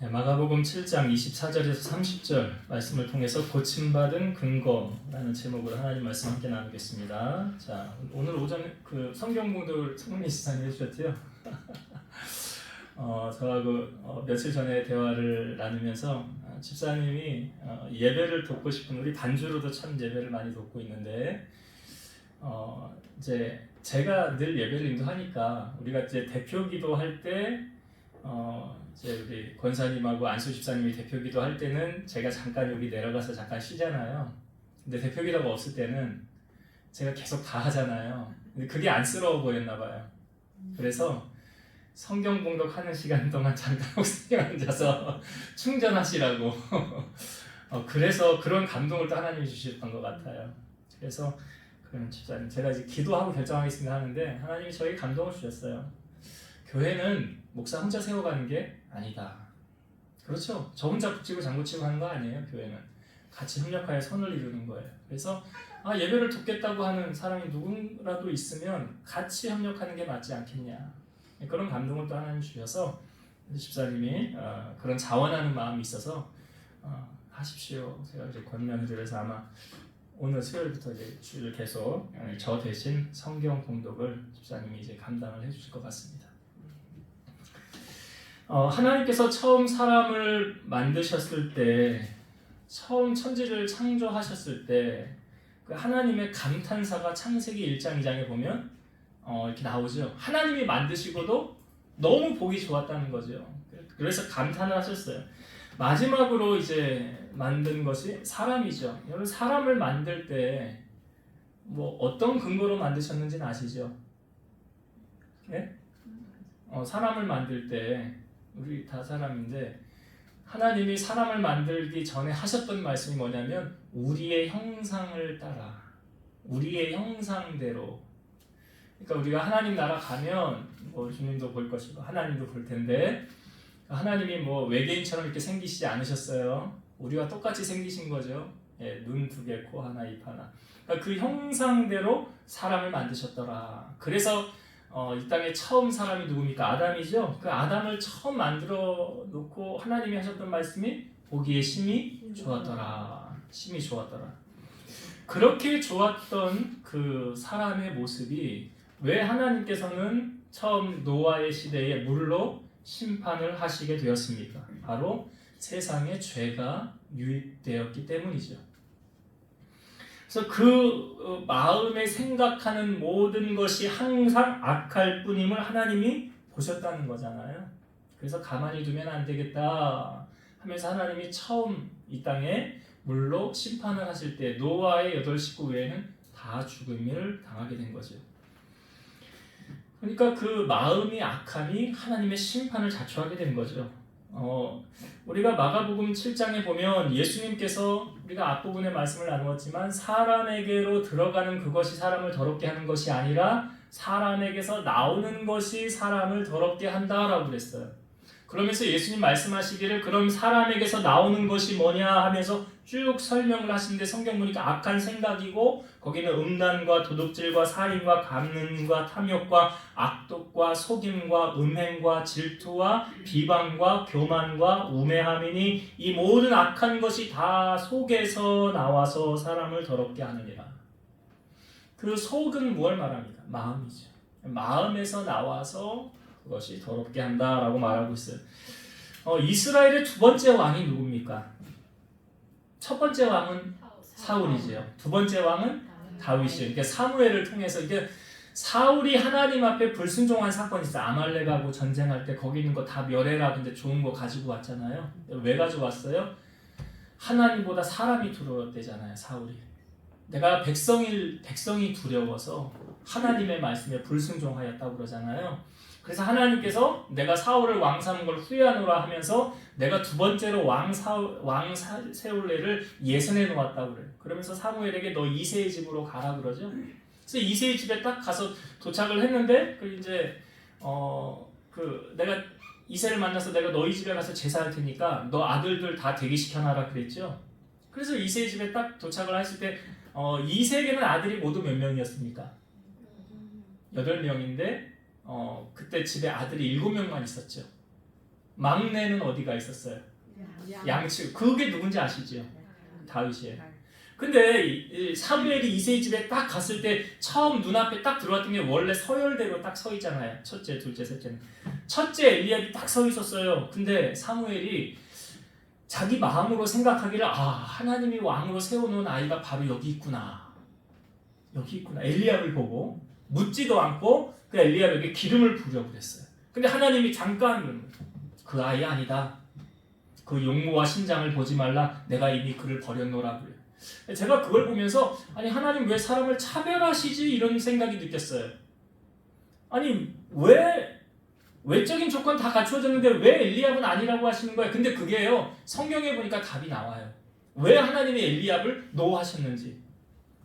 네, 마가복음 7장 24절에서 30절 말씀을 통해서 고침받은 근거라는 제목으로 하나님 말씀 함께 나누겠습니다. 자, 오늘 오전에 그 성경 공독을 성민이 집사님 해주셨죠? 저하고 며칠 전에 대화를 나누면서 집사님이 예배를 돕고 싶은, 우리 단주로도 참 예배를 많이 돕고 있는데 이제 제가 늘 예배를 인도하니까 우리가 이제 대표 기도할 때 이제 우리 권사님하고 안수 집사님이 대표 기도할 때는 제가 잠깐 여기 내려가서 잠깐 쉬잖아요. 근데 대표 기도가 없을 때는 제가 계속 다 하잖아요. 근데 그게 안쓰러워 보였나 봐요. 그래서 성경 공독하는 시간 동안 잠깐 옥상에 앉아서 충전하시라고 그래서 그런 감동을 또 하나님이 주셨던 것 같아요. 그래서 그럼 집사님, 제가 이제 기도하고 결정하겠습니다 하는데 하나님이 저에게 감동을 주셨어요. 교회는 목사 혼자 세워가는 게 아니다. 그렇죠. 저 혼자 북치고 장구치고 하는 거 아니에요. 교회는 같이 협력하여 선을 이루는 거예요. 그래서 예배를 돕겠다고 하는 사람이 누군가라도 있으면 같이 협력하는 게 맞지 않겠냐. 그런 감동을 또 하나님 주셔서 집사님이 그런 자원하는 마음이 있어서 하십시오. 제가 이제 권면을 드려서 아마 오늘 수요일부터 이제 주일 계속 저 대신 성경 공독을 집사님이 이제 감당을 해주실 것 같습니다. 하나님께서 처음 사람을 만드셨을 때, 처음 천지를 창조하셨을 때 그 하나님의 감탄사가 창세기 1장 2장에 보면 이렇게 나오죠. 하나님이 만드시고도 너무 보기 좋았다는 거죠. 그래서 감탄을 하셨어요. 마지막으로 이제 만든 것이 사람이죠. 여러분, 사람을 만들 때 뭐 어떤 근거로 만드셨는지는 아시죠? 네? 사람을 만들 때 우리 다 사람인데 하나님이 사람을 만들기 전에 하셨던 말씀이 뭐냐면 우리의 형상을 따라, 우리의 형상대로. 그러니까 우리가 하나님 나라 가면 뭐 주님도 볼 것이고 하나님도 볼 텐데 하나님이 뭐 외계인처럼 이렇게 생기시지 않으셨어요. 우리와 똑같이 생기신 거죠. 눈 2개, 코 하나, 입 하나. 그러니까 그 형상대로 사람을 만드셨더라. 그래서 이 땅에 처음 사람이 누굽니까? 아담이죠. 그 아담을 처음 만들어 놓고 하나님이 하셨던 말씀이 보기에 심히 좋았더라. 심히 좋았더라. 그렇게 좋았던 그 사람의 모습이 왜 하나님께서는 처음 노아의 시대에 물로 심판을 하시게 되었습니까? 바로 세상에 죄가 유입되었기 때문이죠. 그래서 그 마음에 생각하는 모든 것이 항상 악할 뿐임을 하나님이 보셨다는 거잖아요. 그래서 가만히 두면 안 되겠다 하면서 하나님이 처음 이 땅에 물로 심판을 하실 때 노아의 8식구 외에는 다 죽음을 당하게 된 거죠. 그러니까 그 마음이 악함이 하나님의 심판을 자초하게 된 거죠. 우리가 마가복음 7장에 보면 예수님께서, 우리가 앞부분에 말씀을 나누었지만 사람에게로 들어가는 그것이 사람을 더럽게 하는 것이 아니라 사람에게서 나오는 것이 사람을 더럽게 한다라고 그랬어요. 그러면서 예수님 말씀하시기를 그럼 사람에게서 나오는 것이 뭐냐 하면서 쭉 설명을 하시는데 성경 보니까 악한 생각이고 거기는 음란과 도둑질과 살인과 간음과 탐욕과 악독과 속임과 음행과 질투와 비방과 교만과 우매함이니 이 모든 악한 것이 다 속에서 나와서 사람을 더럽게 하느니라. 그 속은 무엇을 말합니까? 마음이죠. 마음에서 나와서 그것이 더럽게 한다라고 말하고 있어요. 이스라엘의 두 번째 왕이 누굽니까? 첫 번째 왕은 사울이지요. 두 번째 왕은 다윗이에요. 그러니까 사무엘을 통해서 이게 사울이 하나님 앞에 불순종한 사건이 있어요. 아말렉하고 전쟁할 때 거기 있는 거 다 멸해라. 근데 좋은 거 가지고 왔잖아요. 왜 가져왔어요? 하나님보다 사람이 두려웠대잖아요. 사울이. 내가 백성이 두려워서 하나님의 말씀에 불순종하였다고 그러잖아요. 그래서 하나님께서 내가 사울을 왕 삼은 걸 후회하노라 하면서 내가 두 번째로 왕 세울 애를 예선해 놓았다고 그래요. 그러면서 사무엘에게 너 이새의 집으로 가라 그러죠. 그래서 이새의 집에 딱 가서 도착을 했는데 내가 이새를 만나서 내가 너희 집에 가서 제사할 테니까 너 아들들 다 대기시켜놔라 그랬죠. 그래서 이새의 집에 딱 도착을 했을 때 이새에게는 아들이 모두 몇 명이었습니까? 8명인데 그때 집에 아들이 7명만 있었죠. 막내는 어디가 있었어요? 양치. 그게 누군지 아시죠? 다윗이에요. 근데 사무엘이 이새의 집에 딱 갔을 때 처음 눈앞에 딱 들어왔던 게 원래 서열대로 딱 서 있잖아요. 첫째, 둘째, 셋째는. 첫째 엘리압이 딱 서 있었어요. 근데 사무엘이 자기 마음으로 생각하기를 하나님이 왕으로 세워놓은 아이가 바로 여기 있구나. 여기 있구나. 엘리압을 보고 묻지도 않고 그 엘리압에게 기름을 부으려고 그랬어요. 근데 하나님이 잠깐 그 아이 아니다. 그 용모와 신장을 보지 말라. 내가 이미 그를 버렸노라 그래요. 제가 그걸 보면서 아니 하나님 왜 사람을 차별하시지 이런 생각이 느꼈어요. 아니 왜 외적인 조건 다 갖추어졌는데 왜 엘리압은 아니라고 하시는 거예요? 근데 그게요 성경에 보니까 답이 나와요. 왜 하나님이 엘리압을 노하셨는지.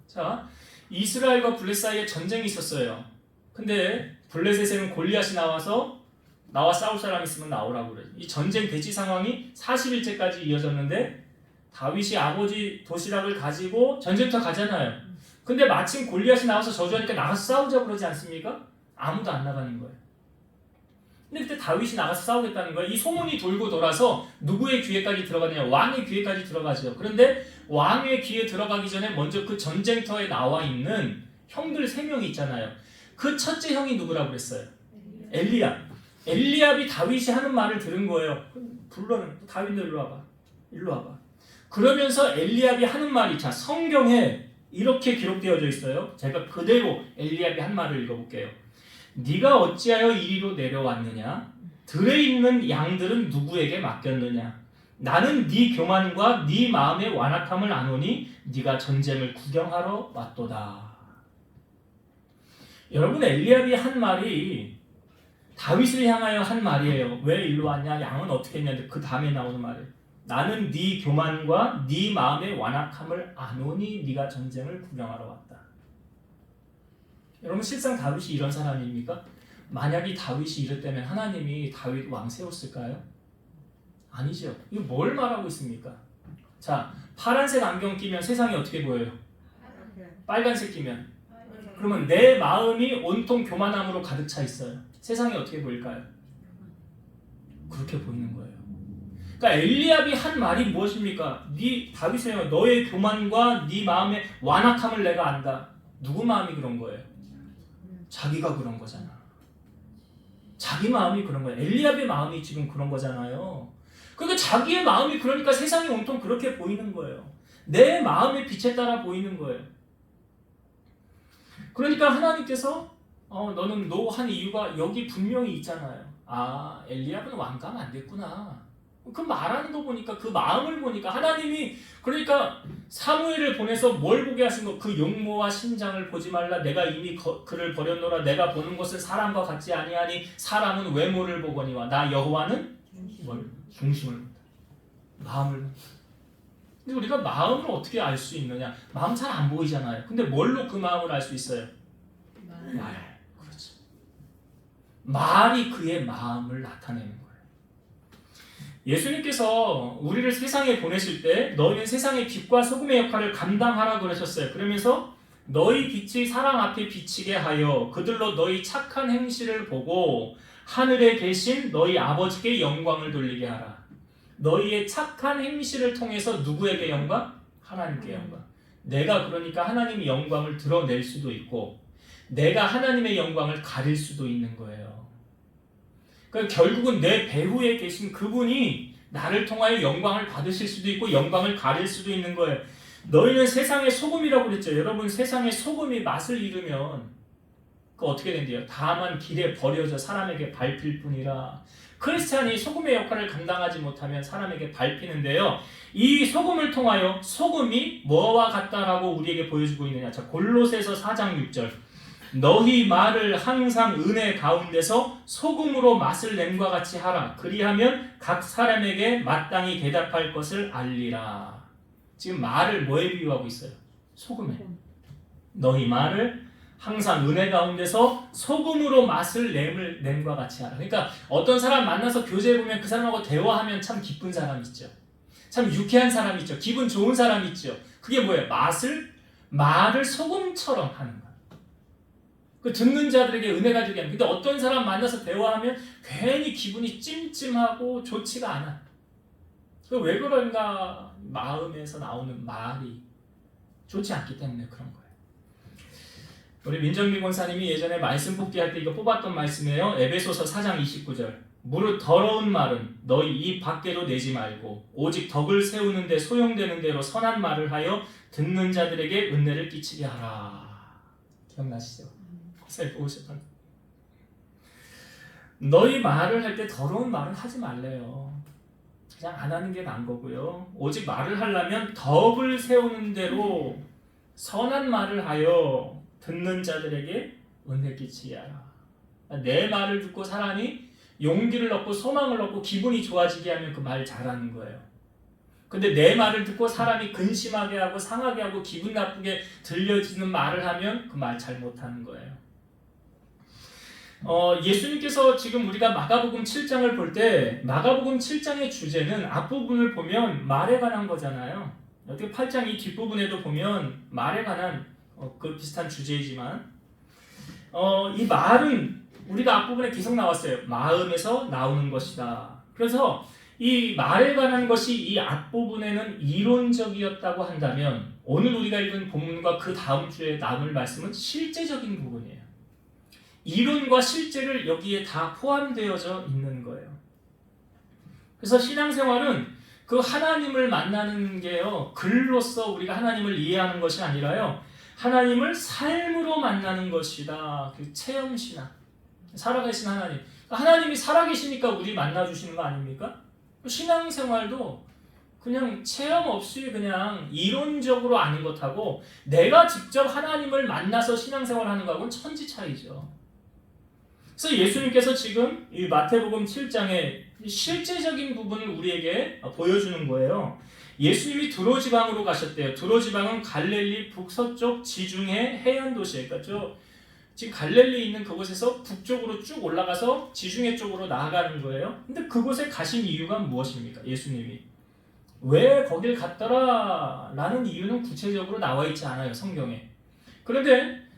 자, 이스라엘과 블레 사이에 전쟁이 있었어요. 근데 블레셋에는 골리앗이 나와 싸울 사람 있으면 나오라고 그래요. 이 전쟁 대치 상황이 40일째까지 이어졌는데 다윗이 아버지 도시락을 가지고 전쟁터 가잖아요. 근데 마침 골리앗이 나와서 저주하니까 나가서 싸우자고 그러지 않습니까? 아무도 안 나가는 거예요. 근데 그때 다윗이 나가서 싸우겠다는 거예요. 이 소문이 돌고 돌아서 누구의 귀에까지 들어가느냐? 왕의 귀에까지 들어가죠. 그런데 왕의 귀에 들어가기 전에 먼저 그 전쟁터에 나와 있는 형들 3명이 있잖아요. 그 첫째 형이 누구라고 그랬어요? 엘리압. 엘리압이 다윗이 하는 말을 들은 거예요. 불러는 다윗 너 일로 와봐. 그러면서 엘리압이 하는 말이 자 성경에 이렇게 기록되어져 있어요. 제가 그대로 엘리압이 한 말을 읽어볼게요. 네가 어찌하여 이리로 내려왔느냐? 들에 있는 양들은 누구에게 맡겼느냐? 나는 네 교만과 네 마음의 완악함을 아노니 네가 전쟁을 구경하러 왔도다. 여러분 엘리압이 한 말이 다윗을 향하여 한 말이에요. 왜 일로 왔냐? 양은 어떻게 했냐는데 그 다음에 나오는 말이에요. 나는 네 교만과 네 마음의 완악함을 아노니 네가 전쟁을 구경하러 왔다. 여러분 실상 다윗이 이런 사람입니까? 만약에 다윗이 이랬다면 하나님이 다윗 왕 세웠을까요? 아니죠. 이거 뭘 말하고 있습니까? 자, 파란색 안경 끼면 세상이 어떻게 보여요? 빨간색 끼면 그러면 내 마음이 온통 교만함으로 가득 차 있어요. 세상이 어떻게 보일까요? 그렇게 보이는 거예요. 그러니까 엘리압이 한 말이 무엇입니까? 네 다윗이요, 너의 교만과 네 마음의 완악함을 내가 안다. 누구 마음이 그런 거예요? 자기가 그런 거잖아. 자기 마음이 그런 거예요. 엘리압의 마음이 지금 그런 거잖아요. 그러니까 자기의 마음이 그러니까 세상이 온통 그렇게 보이는 거예요. 내 마음의 빛에 따라 보이는 거예요. 그러니까 하나님께서 너는 노한 이유가 여기 분명히 있잖아요. 엘리압은 왕감 안 됐구나. 그 말하는 거 보니까 그 마음을 보니까 하나님이 그러니까 사무엘을 보내서 뭘 보게 하신 거? 그 용모와 신장을 보지 말라. 내가 이미 그를 버렸노라. 내가 보는 것은 사람과 같지 아니하니 사람은 외모를 보거니와 나 여호와는 중심을 본다. 마음을 본다. 근데 우리가 마음을 어떻게 알 수 있느냐? 마음 잘 안 보이잖아요. 근데 뭘로 그 마음을 알 수 있어요? 말. 그렇죠. 말이 그의 마음을 나타내는 거예요. 예수님께서 우리를 세상에 보내실 때 너희는 세상의 빛과 소금의 역할을 감당하라고 그러셨어요. 그러면서 너희 빛이 사람 앞에 비치게 하여 그들로 너희 착한 행실을 보고 하늘에 계신 너희 아버지께 영광을 돌리게 하라. 너희의 착한 행실을 통해서 누구에게 영광? 하나님께 영광. 내가 그러니까 하나님의 영광을 드러낼 수도 있고 내가 하나님의 영광을 가릴 수도 있는 거예요. 그러니까 결국은 내 배후에 계신 그분이 나를 통하여 영광을 받으실 수도 있고 영광을 가릴 수도 있는 거예요. 너희는 세상의 소금이라고 그랬죠. 여러분 세상의 소금이 맛을 잃으면 그 어떻게 된대요? 다만 길에 버려져 사람에게 밟힐 뿐이라. 크리스찬이 소금의 역할을 감당하지 못하면 사람에게 밟히는데요. 이 소금을 통하여 소금이 뭐와 같다라고 우리에게 보여주고 있느냐. 자, 골로새서 4장 6절. 너희 말을 항상 은혜 가운데서 소금으로 맛을 냄과 같이 하라. 그리하면 각 사람에게 마땅히 대답할 것을 알리라. 지금 말을 뭐에 비유하고 있어요? 소금에. 너희 말을 항상 은혜 가운데서 소금으로 맛을 냄과 같이 하라. 그러니까 어떤 사람 만나서 교제해보면 그 사람하고 대화하면 참 기쁜 사람 있죠. 참 유쾌한 사람 있죠. 기분 좋은 사람 있죠. 그게 뭐예요? 말을 소금처럼 하는 거예요. 그 듣는 자들에게 은혜가 되게 하는. 근데 어떤 사람 만나서 대화하면 괜히 기분이 찜찜하고 좋지가 않아. 그 왜 그런가? 마음에서 나오는 말이 좋지 않기 때문에 그런 거예요. 우리 민정미 권사님이 예전에 말씀 뽑기할 때 이거 뽑았던 말씀이에요. 에베소서 4장 29절. 무릇 더러운 말은 너희 입 밖에도 내지 말고 오직 덕을 세우는 데 소용되는 대로 선한 말을 하여 듣는 자들에게 은혜를 끼치게 하라. 기억나시죠? 셀 보셨던. 너희 말을 할 때 더러운 말을 하지 말래요. 그냥 안 하는 게 나은 거고요. 오직 말을 하려면 덕을 세우는 대로 선한 말을 하여 듣는 자들에게 은혜 끼치게 하라. 내 말을 듣고 사람이 용기를 얻고 소망을 얻고 기분이 좋아지게 하면 그 말 잘하는 거예요. 근데 내 말을 듣고 사람이 근심하게 하고 상하게 하고 기분 나쁘게 들려지는 말을 하면 그 말 잘못하는 거예요. 예수님께서 지금 우리가 마가복음 7장을 볼 때 마가복음 7장의 주제는 앞부분을 보면 말에 관한 거잖아요. 어떻게 8장 이 뒷부분에도 보면 말에 관한 그 비슷한 주제이지만 이 말은 우리가 앞부분에 계속 나왔어요. 마음에서 나오는 것이다. 그래서 이 말에 관한 것이 이 앞부분에는 이론적이었다고 한다면 오늘 우리가 읽은 본문과 그 다음 주에 나눌 말씀은 실제적인 부분이에요. 이론과 실제를 여기에 다 포함되어져 있는 거예요. 그래서 신앙생활은 그 하나님을 만나는 게요, 글로써 우리가 하나님을 이해하는 것이 아니라요, 하나님을 삶으로 만나는 것이다. 그 체험신앙, 살아계신 하나님. 하나님이 살아계시니까 우리 만나주시는 거 아닙니까? 신앙생활도 그냥 체험 없이 그냥 이론적으로 아는 것하고 내가 직접 하나님을 만나서 신앙생활하는 거하고는 천지 차이죠. 그래서 예수님께서 지금 이 마태복음 7장의 실제적인 부분을 우리에게 보여주는 거예요. 예수님이 두로지방으로 가셨대요. 두로지방은 갈릴리 북서쪽 지중해 해안 도시예요. 그러니까 지금 갈릴리 있는 그곳에서 북쪽으로 쭉 올라가서 지중해 쪽으로 나아가는 거예요. 근데 그곳에 가신 이유가 무엇입니까? 예수님이 왜 거길 갔더라? 라는 이유는 구체적으로 나와 있지 않아요, 성경에. 그런데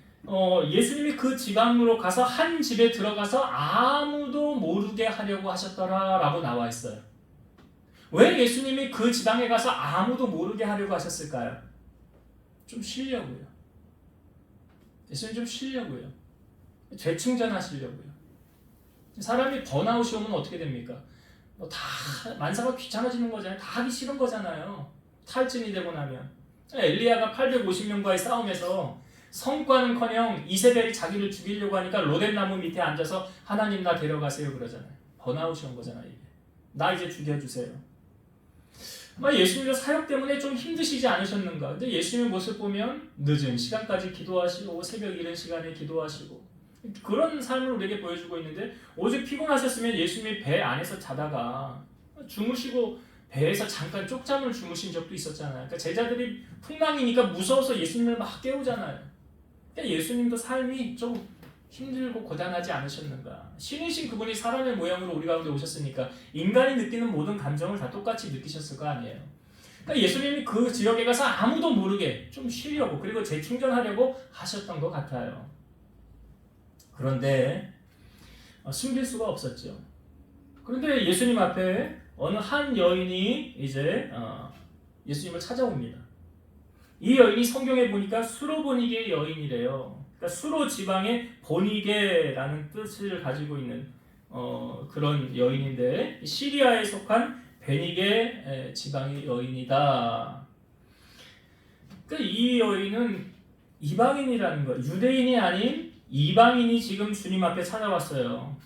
예수님이 그 지방으로 가서 한 집에 들어가서 아무도 모르게 하려고 하셨더라 라고 나와 있어요. 왜 예수님이 그 지방에 가서 아무도 모르게 하려고 하셨을까요? 좀 쉬려고요. 예수님 좀 쉬려고요. 재충전하시려고요. 사람이 번아웃이 오면 어떻게 됩니까? 다 만사가 귀찮아지는 거잖아요. 다 하기 싫은 거잖아요. 탈진이 되고 나면. 엘리야가 850명과의 싸움에서 성과는커녕 이세벨이 자기를 죽이려고 하니까 로뎀나무 밑에 앉아서 하나님 나 데려가세요 그러잖아요. 번아웃이 온 거잖아요. 이게. 나 이제 죽여주세요. 예수님도 사역 때문에 좀 힘드시지 않으셨는가? 근데 예수님의 모습 보면 늦은 시간까지 기도하시고 새벽 이른 시간에 기도하시고 그런 삶을 우리에게 보여주고 있는데 오직 피곤하셨으면 예수님이 배 안에서 자다가 주무시고 배에서 잠깐 쪽잠을 주무신 적도 있었잖아요. 그러니까 제자들이 풍랑이니까 무서워서 예수님을 막 깨우잖아요. 그러니까 예수님도 삶이 좀 힘들고 고단하지 않으셨는가? 신이신 그분이 사람의 모양으로 우리 가운데 오셨으니까 인간이 느끼는 모든 감정을 다 똑같이 느끼셨을 거 아니에요. 그러니까 예수님이 그 지역에 가서 아무도 모르게 좀 쉬려고 그리고 재충전하려고 하셨던 것 같아요. 그런데 숨길 수가 없었죠. 그런데 예수님 앞에 어느 한 여인이 이제 예수님을 찾아옵니다. 이 여인이 성경에 보니까 수로보니게 여인이래요. 그러니까 수로 지방의 보니게라는 뜻을 가지고 있는 그런 여인인데 시리아에 속한 베니게 지방의 여인이다. 그러니까 이 여인은 이방인이라는 거예요. 유대인이 아닌 이방인이 지금 주님 앞에 찾아왔어요.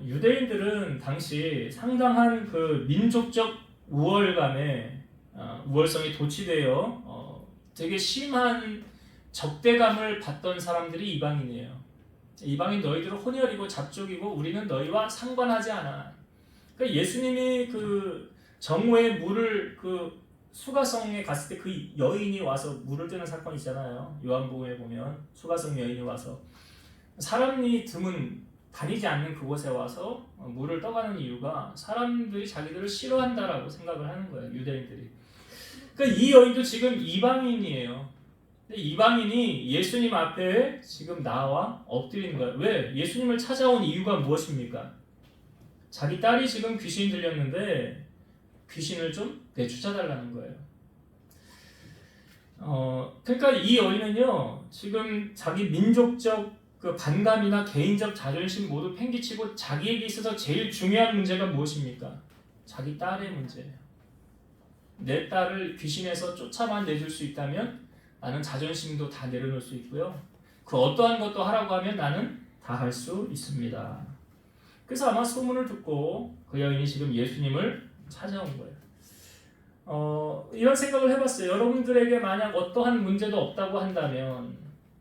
유대인들은 당시 상당한 그 민족적 우월감에 우월성이 도취되어 되게 심한 적대감을 받던 사람들이 이방인이에요. 이방인 너희들은 혼혈이고 잡족이고 우리는 너희와 상관하지 않아. 그러니까 예수님이 그 정오에 물을 그 수가성에 갔을 때 그 여인이 와서 물을 뜨는 사건이 있잖아요. 요한복음에 보면 수가성 여인이 와서 사람이 드문 다니지 않는 그곳에 와서 물을 떠가는 이유가 사람들이 자기들을 싫어한다라고 생각을 하는 거예요. 유대인들이. 그러니까 이 여인도 지금 이방인이에요. 근데 이방인이 예수님 앞에 지금 나와 엎드리는 거예요. 왜? 예수님을 찾아온 이유가 무엇입니까? 자기 딸이 지금 귀신 들렸는데 귀신을 좀 내쫓아달라는 거예요. 그러니까 이 여인은요, 지금 자기 민족적 그 반감이나 개인적 자존심 모두 팽개치고 자기에게 있어서 제일 중요한 문제가 무엇입니까? 자기 딸의 문제예요. 내 딸을 귀신에서 쫓아만 내줄 수 있다면 나는 자존심도 다 내려놓을 수 있고요. 그 어떠한 것도 하라고 하면 나는 다 할 수 있습니다. 그래서 아마 소문을 듣고 그 여인이 지금 예수님을 찾아온 거예요. 이런 생각을 해봤어요. 여러분들에게 만약 어떠한 문제도 없다고 한다면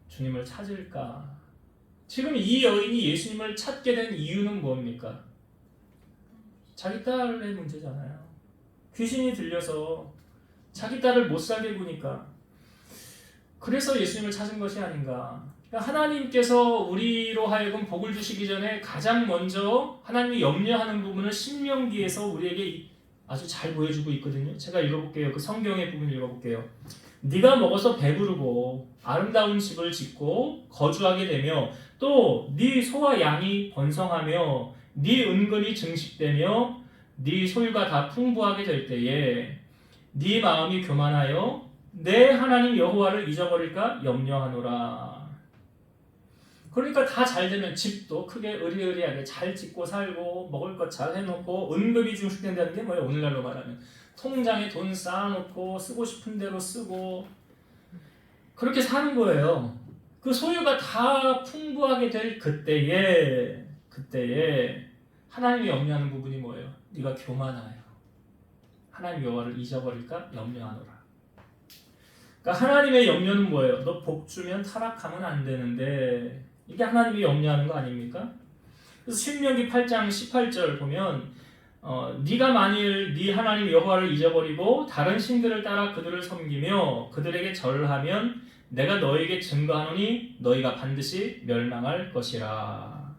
주님을 찾을까? 지금 이 여인이 예수님을 찾게 된 이유는 뭡니까? 자기 딸의 문제잖아요. 귀신이 들려서 자기 딸을 못 살게 구니까. 그래서 예수님을 찾은 것이 아닌가. 하나님께서 우리로 하여금 복을 주시기 전에 가장 먼저 하나님이 염려하는 부분을 신명기에서 우리에게 아주 잘 보여주고 있거든요. 제가 읽어볼게요. 그 성경의 부분 읽어볼게요. 네가 먹어서 배부르고 아름다운 집을 짓고 거주하게 되며 또 네 소와 양이 번성하며 네 은근히 증식되며 네 소유가 다 풍부하게 될 때에 네 마음이 교만하여 내 하나님 여호와를 잊어버릴까 염려하노라. 그러니까 다 잘 되면 집도 크게 으리으리하게 잘 짓고 살고 먹을 것 잘 해놓고 은근히 증식된다는 게 뭐예요? 오늘날로 말하면 통장에 돈 쌓아놓고 쓰고 싶은 대로 쓰고 그렇게 사는 거예요. 그 소유가 다 풍부하게 될 그때에 하나님이 염려하는 부분이 뭐예요? 네가 교만하여 하나님 여호와를 잊어버릴까 염려하노라. 그러니까 하나님의 염려는 뭐예요? 너 복 주면 타락하면 안 되는데 이게 하나님이 염려하는 거 아닙니까? 그래서 신명기 8장 18절 보면 네가 만일 네 하나님 여호와를 잊어버리고 다른 신들을 따라 그들을 섬기며 그들에게 절하면 내가 너에게 증거하노니 너희가 반드시 멸망할 것이라.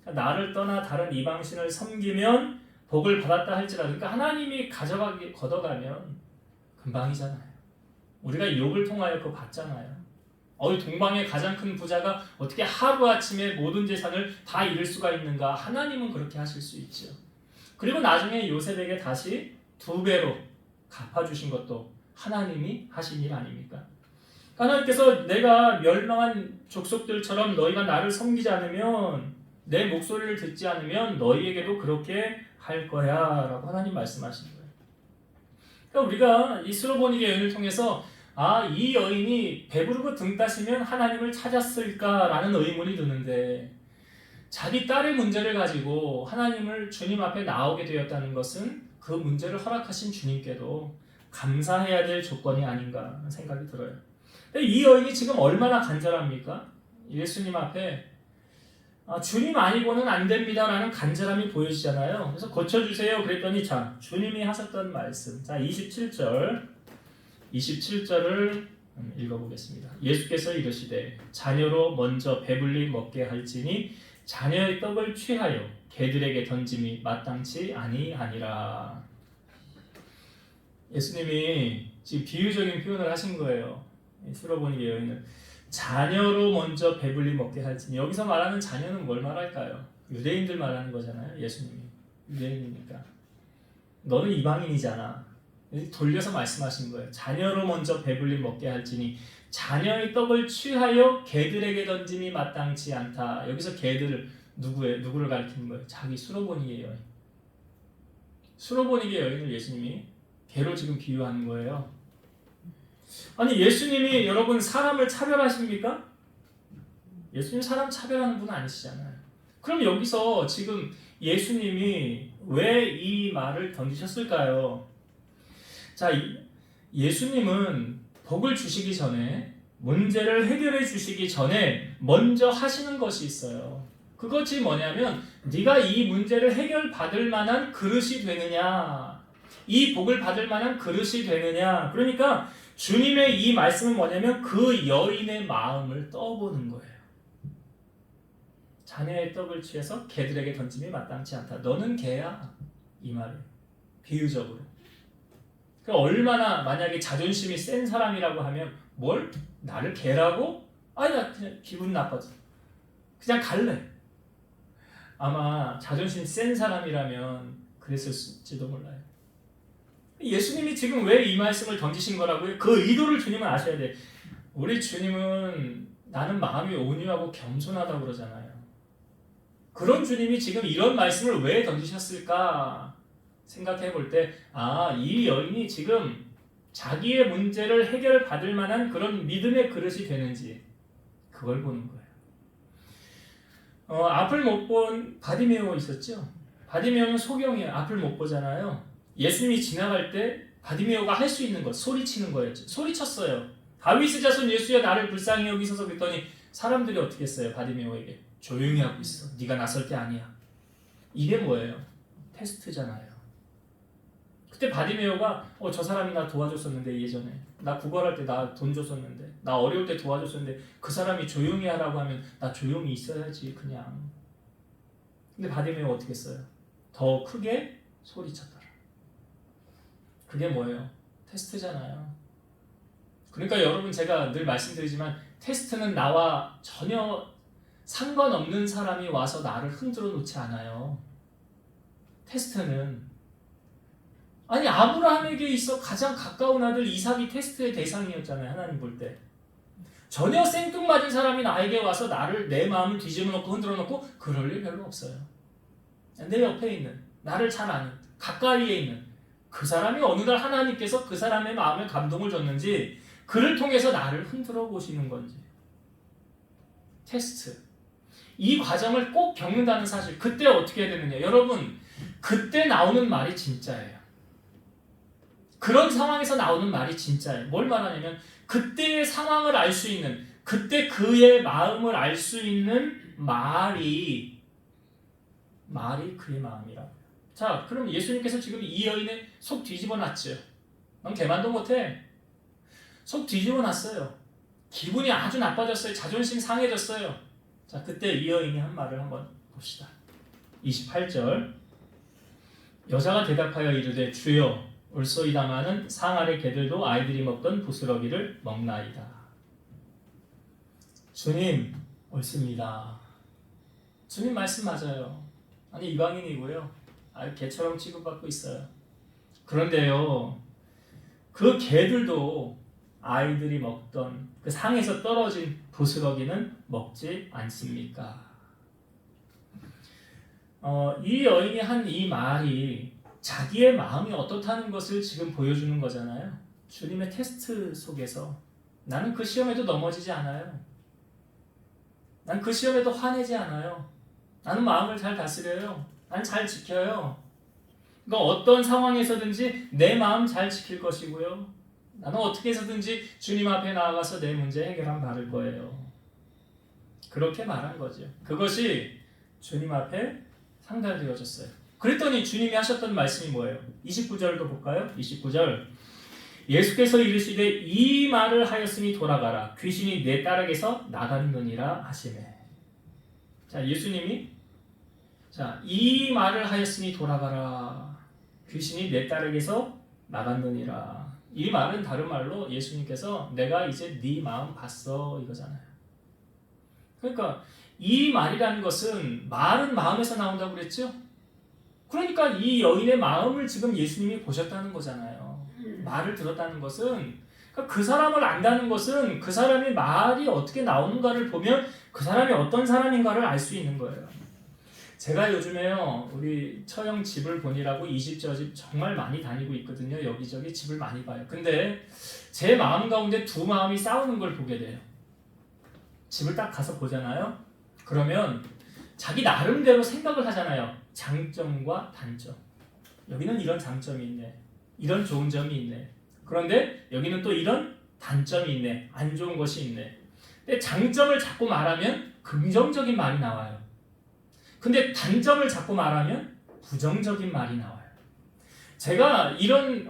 그러니까 나를 떠나 다른 이방신을 섬기면 복을 받았다 할지라도 그러니까 하나님이 걷어가면 금방이잖아요. 우리가 욥을 통하여 그거 봤잖아요. 동방의 가장 큰 부자가 어떻게 하루아침에 모든 재산을 다 잃을 수가 있는가? 하나님은 그렇게 하실 수 있죠. 그리고 나중에 요셉에게 다시 2배로 갚아주신 것도 하나님이 하신 일 아닙니까? 하나님께서 내가 멸망한 족속들처럼 너희가 나를 섬기지 않으면 내 목소리를 듣지 않으면 너희에게도 그렇게 할 거야 라고 하나님 말씀하시는 거예요. 그러니까 우리가 이 스로보니게 여인을 통해서 이 여인이 배부르고 등 따시면 하나님을 찾았을까라는 의문이 드는데 자기 딸의 문제를 가지고 하나님을 주님 앞에 나오게 되었다는 것은 그 문제를 허락하신 주님께도 감사해야 될 조건이 아닌가 하는 생각이 들어요. 이 여인이 지금 얼마나 간절합니까? 예수님 앞에 주님 아니고는 안 됩니다라는 간절함이 보여지잖아요. 그래서 고쳐주세요 그랬더니 자 주님이 하셨던 말씀 자 27절을 읽어보겠습니다. 예수께서 이르시되 자녀로 먼저 배불리 먹게 할지니 자녀의 떡을 취하여 개들에게 던짐이 마땅치 아니하니라. 예수님이 지금 비유적인 표현을 하신 거예요. 스로보니게 여인은 자녀로 먼저 배불리 먹게 할지니 여기서 말하는 자녀는 뭘 말할까요? 유대인들 말하는 거잖아요. 예수님이 유대인이니까 너는 이방인이잖아. 돌려서 말씀하신 거예요. 자녀로 먼저 배불리 먹게 할지니 자녀의 떡을 취하여 개들에게 던짐이 마땅치 않다. 여기서 개들 누구를 가리키는 거예요? 자기 스로보니게 여인. 스로보니게 여인을 예수님이 개로 지금 비유하는 거예요. 아니 예수님이 여러분 사람을 차별하십니까? 예수님 사람 차별하는 분 아니시잖아요. 그럼 여기서 지금 예수님이 왜 이 말을 던지셨을까요? 자, 예수님은 복을 주시기 전에 문제를 해결해 주시기 전에 먼저 하시는 것이 있어요. 그것이 뭐냐면 네가 이 문제를 해결받을 만한 그릇이 되느냐, 이 복을 받을 만한 그릇이 되느냐. 그러니까 주님의 이 말씀은 뭐냐면 그 여인의 마음을 떠보는 거예요. 자녀의 떡을 취해서 개들에게 던짐이 마땅치 않다. 너는 개야. 이 말이에요. 비유적으로. 얼마나 만약에 자존심이 센 사람이라고 하면 뭘? 나를 개라고? 아니 나 그냥 기분 나빠져. 그냥 갈래. 아마 자존심 센 사람이라면 그랬을지도 몰라요. 예수님이 지금 왜 이 말씀을 던지신 거라고요? 그 의도를 주님은 아셔야 돼. 우리 주님은 나는 마음이 온유하고 겸손하다고 그러잖아요. 그런 주님이 지금 이런 말씀을 왜 던지셨을까 생각해 볼 때, 이 여인이 지금 자기의 문제를 해결받을 만한 그런 믿음의 그릇이 되는지 그걸 보는 거예요. 앞을 못 본 바디메오 있었죠? 바디메오는 소경이에요. 앞을 못 보잖아요. 예수님이 지나갈 때 바디메오가 할 수 있는 것, 소리치는 거였죠. 소리쳤어요. 다윗의 자손 예수야 나를 불쌍히 여기소서 그랬더니 사람들이 어떻게 했어요? 바디메오에게 조용히 하고 있어. 네가 나설 때 아니야. 이게 뭐예요? 테스트잖아요. 그때 바디메오가 저 사람이 나 도와줬었는데 예전에 나 구걸할 때 나 돈 줬었는데 나 어려울 때 도와줬었는데 그 사람이 조용히 하라고 하면 나 조용히 있어야지 그냥. 근데 바디메오 어떻게 했어요? 더 크게 소리쳤더라. 그게 뭐예요? 테스트잖아요. 그러니까 여러분 제가 늘 말씀드리지만 테스트는 나와 전혀 상관없는 사람이 와서 나를 흔들어 놓지 않아요. 테스트는 아브라함에게 있어 가장 가까운 아들 이삭이 테스트의 대상이었잖아요. 하나님 볼 때. 전혀 생뚱맞은 사람이 나에게 와서 내 마음을 뒤집어 놓고 흔들어 놓고 그럴 일 별로 없어요. 내 옆에 있는 나를 잘 아는 가까이에 있는 그 사람이 어느 날 하나님께서 그 사람의 마음에 감동을 줬는지 그를 통해서 나를 흔들어 보시는 건지. 테스트. 이 과정을 꼭 겪는다는 사실. 그때 어떻게 해야 되느냐. 여러분 그때 나오는 말이 진짜예요. 그런 상황에서 나오는 말이 진짜예요. 뭘 말하냐면 그때의 상황을 알 수 있는 그때 그의 마음을 알 수 있는 말이 그의 마음이라고요. 자, 그럼 예수님께서 지금 이 여인의 속 뒤집어 놨죠. 넌 개만도 못해. 속 뒤집어 놨어요. 기분이 아주 나빠졌어요. 자존심 상해졌어요. 자, 그때 이 여인이 한 말을 한번 봅시다. 28절 여자가 대답하여 이르되 주여 올소이다마는 상 아래 개들도 아이들이 먹던 부스러기를 먹나이다. 주님 옳습니다. 주님 말씀 맞아요. 이방인이고요. 개처럼 취급받고 있어요. 그런데요, 그 개들도 아이들이 먹던 그 상에서 떨어진 부스러기는 먹지 않습니까? 이 여인이 한 이 말이 자기의 마음이 어떻다는 것을 지금 보여주는 거잖아요. 주님의 테스트 속에서 나는 그 시험에도 넘어지지 않아요. 난 그 시험에도 화내지 않아요. 나는 마음을 잘 다스려요. 난 잘 지켜요. 그러니까 어떤 상황에서든지 내 마음 잘 지킬 것이고요. 나는 어떻게 해서든지 주님 앞에 나아가서 내 문제 해결하면 받을 거예요. 그렇게 말한 거죠. 그것이 주님 앞에 상달되어졌어요. 그랬더니 주님이 하셨던 말씀이 뭐예요? 29절도 볼까요? 29절 예수께서 이르시되 이 말을 하였으니 돌아가라. 귀신이 내 딸에게서 나갔느니라 하시매. 자, 예수님이 이 말을 하였으니 돌아가라. 귀신이 내 딸에게서 나갔느니라. 이 말은 다른 말로 예수님께서 내가 이제 네 마음 봤어 이거잖아요. 그러니까 이 말이라는 것은 말은 마음에서 나온다고 그랬죠? 그러니까 이 여인의 마음을 지금 예수님이 보셨다는 거잖아요. 말을 들었다는 것은 그러니까 그 사람을 안다는 것은 그 사람의 말이 어떻게 나오는가를 보면 그 사람이 어떤 사람인가를 알 수 있는 거예요. 제가 요즘에요 우리 처형 집을 보니라고 이 집 저 집 정말 많이 다니고 있거든요. 여기저기 집을 많이 봐요. 근데 제 마음 가운데 두 마음이 싸우는 걸 보게 돼요. 집을 딱 가서 보잖아요. 그러면 자기 나름대로 생각을 하잖아요. 장점과 단점. 여기는 이런 장점이 있네. 이런 좋은 점이 있네. 그런데 여기는 또 이런 단점이 있네. 안 좋은 것이 있네. 근데 장점을 자꾸 말하면 긍정적인 말이 나와요. 근데 단점을 자꾸 말하면 부정적인 말이 나와요. 제가 이런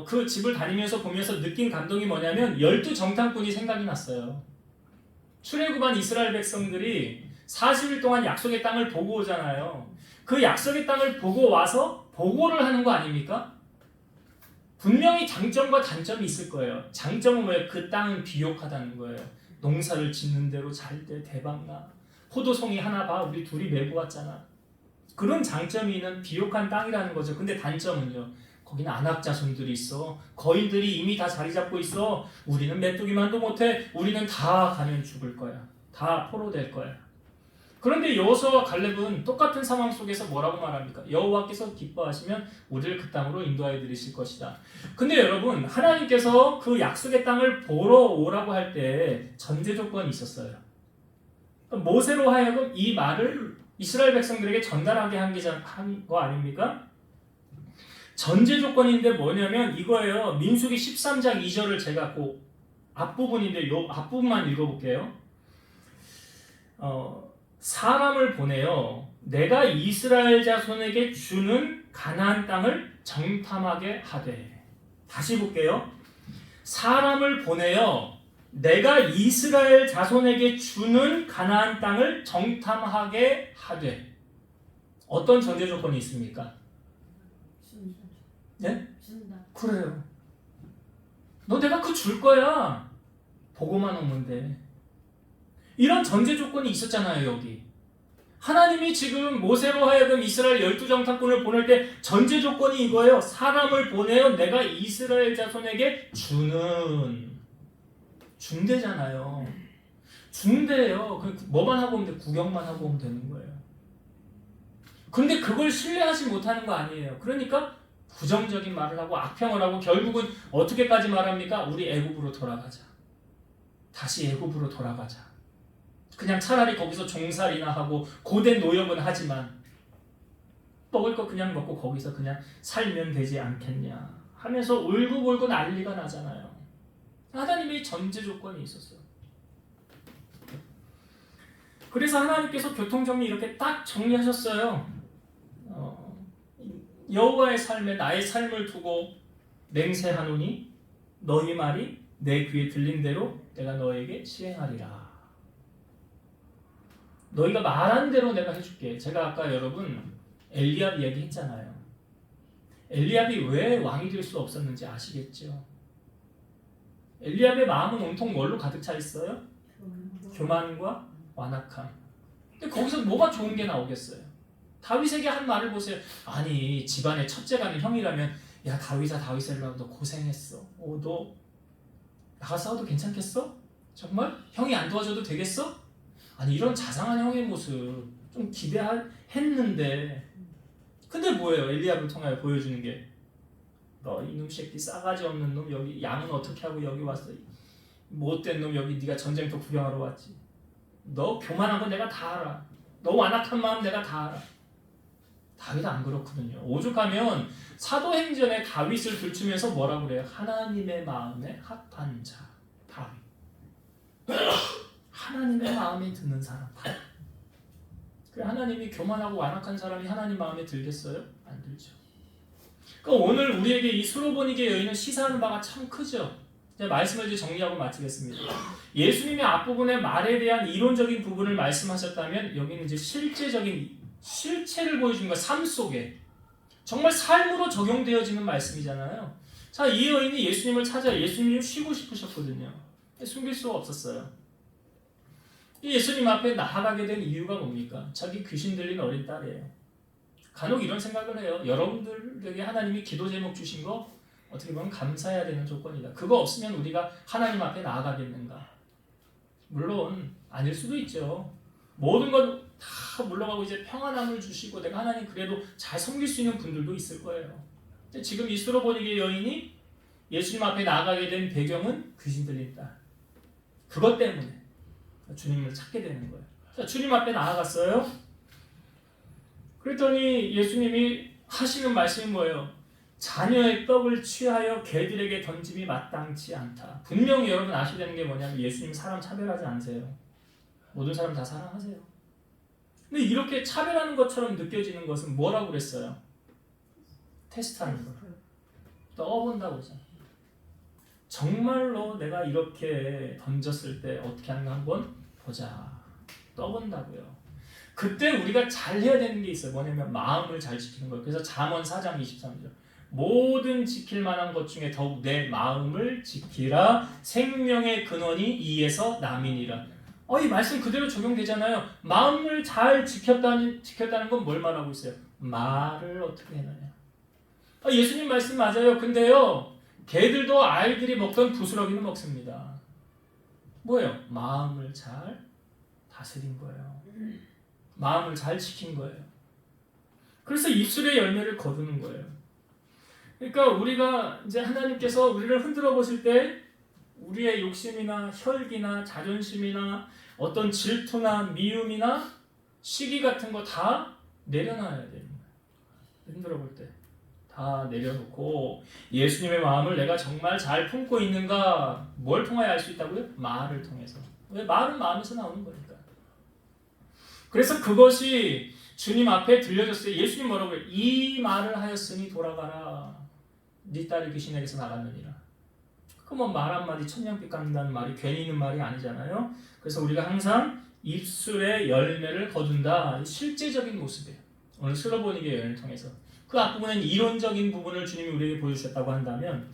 그 집을 다니면서 보면서 느낀 감동이 뭐냐면 12정탐꾼이 생각이 났어요. 출애굽한 이스라엘 백성들이 40일 동안 약속의 땅을 보고 오잖아요. 그 약속의 땅을 보고 와서 보고를 하는 거 아닙니까? 분명히 장점과 단점이 있을 거예요. 장점은 뭐예요? 그 땅은 비옥하다는 거예요. 농사를 짓는 대로 잘 돼, 대박나. 포도송이 하나 봐, 우리 둘이 메고 왔잖아. 그런 장점이 있는 비옥한 땅이라는 거죠. 근데 단점은요, 거기는 안악자손들이 있어. 거인들이 이미 다 자리 잡고 있어. 우리는 메뚜기만도 못해. 우리는 다 가면 죽을 거야. 다 포로될 거야. 그런데 여호수아와 갈렙은 똑같은 상황 속에서 뭐라고 말합니까? 여호와께서 기뻐하시면 우리를 그 땅으로 인도하여 드리실 것이다. 근데 여러분, 하나님께서 그 약속의 땅을 보러 오라고 할 때 전제 조건이 있었어요. 모세로 하여금 이 말을 이스라엘 백성들에게 전달하게 한 거 아닙니까? 전제 조건인데 뭐냐면 이거예요. 민수기 13장 2절을 제가 그 앞부분인데 요 앞부분만 읽어볼게요. 사람을 보내어 내가 이스라엘 자손에게 주는 가나안 땅을 정탐하게 하되. 다시 볼게요. 사람을 보내어 내가 이스라엘 자손에게 주는 가나안 땅을 정탐하게 하되. 어떤 전제 조건이 있습니까? 준다. 네? 준다. 그래요. 너 내가 그거 줄 거야. 보고만 오면 돼. 이런 전제 조건이 있었잖아요, 여기. 하나님이 지금 모세로 하여금 이스라엘 12정탐꾼을 보낼 때 전제 조건이 이거예요. 사람을 보내어 내가 이스라엘 자손에게 준대잖아요. 준대요. 뭐만 하고 오면 돼? 구경만 하고 오면 되는 거예요. 근데 그걸 신뢰하지 못하는 거 아니에요. 그러니까 부정적인 말을 하고 악평을 하고 결국은 어떻게까지 말합니까? 우리 애굽으로 돌아가자. 다시 애굽으로 돌아가자. 그냥 차라리 거기서 종살이나 하고 고된 노역은 하지만 먹을 거 그냥 먹고 거기서 그냥 살면 되지 않겠냐 하면서 울고불고 난리가 나잖아요. 하나님의 전제 조건이 있었어요. 그래서 하나님께서 교통정리 이렇게 딱 정리하셨어요. 여호와의 삶에 나의 삶을 두고 맹세하노니 너희 말이 내 귀에 들린 대로 내가 너에게 시행하리라. 너희가 말한 대로 내가 해줄게. 제가 아까 여러분 엘리압 이야기 했잖아요. 엘리압이 왜 왕이 될 수 없었는지 아시겠죠? 엘리압의 마음은 온통 뭘로 가득 차 있어요? 교만과 완악함. 근데 거기서 뭐가 좋은 게 나오겠어요? 다윗에게 한 말을 보세요. 아니 집안의 첫째가 형이라면 야 다윗아 너 고생했어. 너 나가 싸워도 괜찮겠어? 정말? 형이 안 도와줘도 되겠어? 아니 이런 자상한 형의 모습 좀 기대했는데 근데 뭐예요? 엘리압을 통하여 보여주는 게 너 이놈 새끼 싸가지 없는 놈 여기 양은 어떻게 하고 여기 왔어? 못된 놈 여기 네가 전쟁터 구경하러 왔지. 너 교만한 거 내가 다 알아. 너 완악한 마음 내가 다 알아. 다윗 안 그렇거든요. 오죽하면 사도행전에 다윗을 들추면서 뭐라고 그래요? 하나님의 마음에 합한 자 다윗. 하나님의 마음에 드는 사람 다윗. 그래 하나님이 교만하고 완악한 사람이 하나님 마음에 들겠어요? 안 들죠. 그러니까 오늘 우리에게 이 수로보니게 여인은 시사하는 바가 참 크죠. 말씀을 이제 정리하고 마치겠습니다. 예수님의 앞부분의 말에 대한 이론적인 부분을 말씀하셨다면 여기는 이제 실제적인 실체를 보여주는 거예요. 삶 속에 정말 삶으로 적용되어지는 말씀이잖아요. 자, 이 여인이 예수님을 찾아 예수님이 쉬고 싶으셨거든요. 숨길 수가 없었어요. 예수님 앞에 나아가게 된 이유가 뭡니까? 자기 귀신 들린 어린 딸이에요. 간혹 이런 생각을 해요. 여러분들에게 하나님이 기도 제목 주신 거 어떻게 보면 감사해야 되는 조건이다. 그거 없으면 우리가 하나님 앞에 나아가겠는가? 물론 아닐 수도 있죠. 모든 것 다 물러가고 이제 평안함을 주시고 내가 하나님 그래도 잘 섬길 수 있는 분들도 있을 거예요. 근데 지금 이 수로보니게 여인이 예수님 앞에 나아가게 된 배경은 귀신 들린 딸. 그것 때문에 주님을 찾게 되는 거예요. 자, 주님 앞에 나아갔어요. 그랬더니 예수님이 하시는 말씀이 뭐예요? 자녀의 떡을 취하여 개들에게 던짐이 마땅치 않다. 분명히 여러분 아셔야 되는 게 뭐냐면 예수님 사람 차별하지 않으세요. 모든 사람 다 사랑하세요. 근데 이렇게 차별하는 것처럼 느껴지는 것은 뭐라고 그랬어요? 테스트하는 거예요. 떠본다고 그러잖아요. 정말로 내가 이렇게 던졌을 때 어떻게 하는가 한번 보자. 떠본다고요. 그때 우리가 잘 해야 되는 게 있어요. 뭐냐면 마음을 잘 지키는 거예요. 그래서 잠언 4장 23절 모든 지킬 만한 것 중에 더욱 내 마음을 지키라. 생명의 근원이 이에서 남이니라. 이 말씀 그대로 적용되잖아요. 마음을 잘 지켰다는 건 뭘 말하고 있어요? 말을 어떻게 해느냐. 예수님 말씀 맞아요. 근데요, 개들도 아이들이 먹던 부스러기는 먹습니다. 뭐예요? 마음을 잘 다스린 거예요. 마음을 잘 지킨 거예요. 그래서 입술의 열매를 거두는 거예요. 그러니까 우리가 이제 하나님께서 우리를 흔들어 보실 때 우리의 욕심이나 혈기나 자존심이나 어떤 질투나 미움이나 시기 같은 거 다 내려놔야 되는 거예요. 흔들어 볼 때 다 내려놓고 예수님의 마음을 내가 정말 잘 품고 있는가, 뭘 통하여 알 수 있다고요? 말을 통해서. 왜? 말은 마음에서 나오는 거니까. 그래서 그것이 주님 앞에 들려졌어요. 예수님 뭐라고 해요? 이 말을 하였으니 돌아가라. 네 딸이 귀신에게서 나갔느니라. 그럼 말 한마디 천냥빛 깎는다는 말이 괜히 있는 말이 아니잖아요. 그래서 우리가 항상 입술의 열매를 거둔다. 실제적인 모습이에요. 오늘 슬로보니게 여행을 통해서 그 앞부분은 이론적인 부분을 주님이 우리에게 보여주셨다고 한다면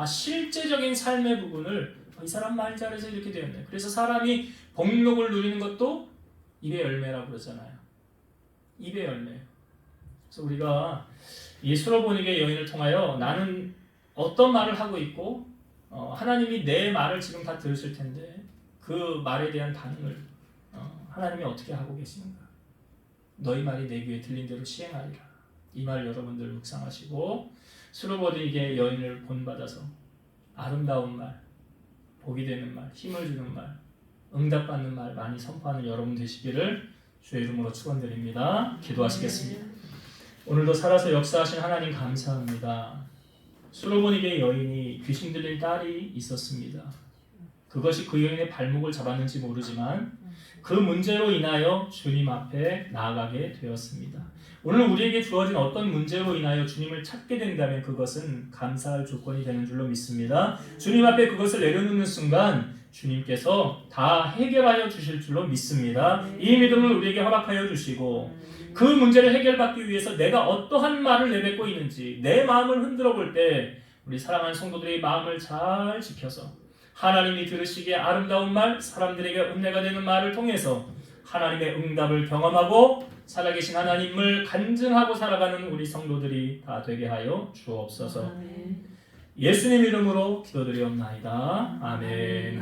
실제적인 삶의 부분을 이 사람 말 잘해서 이렇게 되었네. 그래서 사람이 복록을 누리는 것도 입의 열매라고 그러잖아요. 입의 열매. 그래서 우리가 이 슬로보니게 여인을 통하여 나는 어떤 말을 하고 있고 하나님이 내 말을 지금 다 들으실 텐데 그 말에 대한 반응을 하나님이 어떻게 하고 계시는가. 너희 말이 내 귀에 들린 대로 시행하리라. 이 말 여러분들 묵상하시고 슬로보니게 여인을 본받아서 아름다운 말, 복이 되는 말, 힘을 주는 말, 응답받는 말 많이 선포하는 여러분 되시기를 주의 이름으로 축원드립니다. 기도하시겠습니다. 오늘도 살아서 역사하신 하나님 감사합니다. 슬로보니게 여인이 귀신 들린 딸이 있었습니다. 그것이 그 여인의 발목을 잡았는지 모르지만 그 문제로 인하여 주님 앞에 나아가게 되었습니다. 오늘 우리에게 주어진 어떤 문제로 인하여 주님을 찾게 된다면 그것은 감사할 조건이 되는 줄로 믿습니다. 주님 앞에 그것을 내려놓는 순간 주님께서 다 해결하여 주실 줄로 믿습니다. 이 믿음을 우리에게 허락하여 주시고 그 문제를 해결받기 위해서 내가 어떠한 말을 내뱉고 있는지 내 마음을 흔들어 볼 때 우리 사랑하는 성도들의 마음을 잘 지켜서 하나님이 들으시기에 아름다운 말, 사람들에게 은혜가 되는 말을 통해서 하나님의 응답을 경험하고 살아계신 하나님을 간증하고 살아가는 우리 성도들이 다 되게 하여 주옵소서. 예수님 이름으로 기도드리옵나이다. 아멘.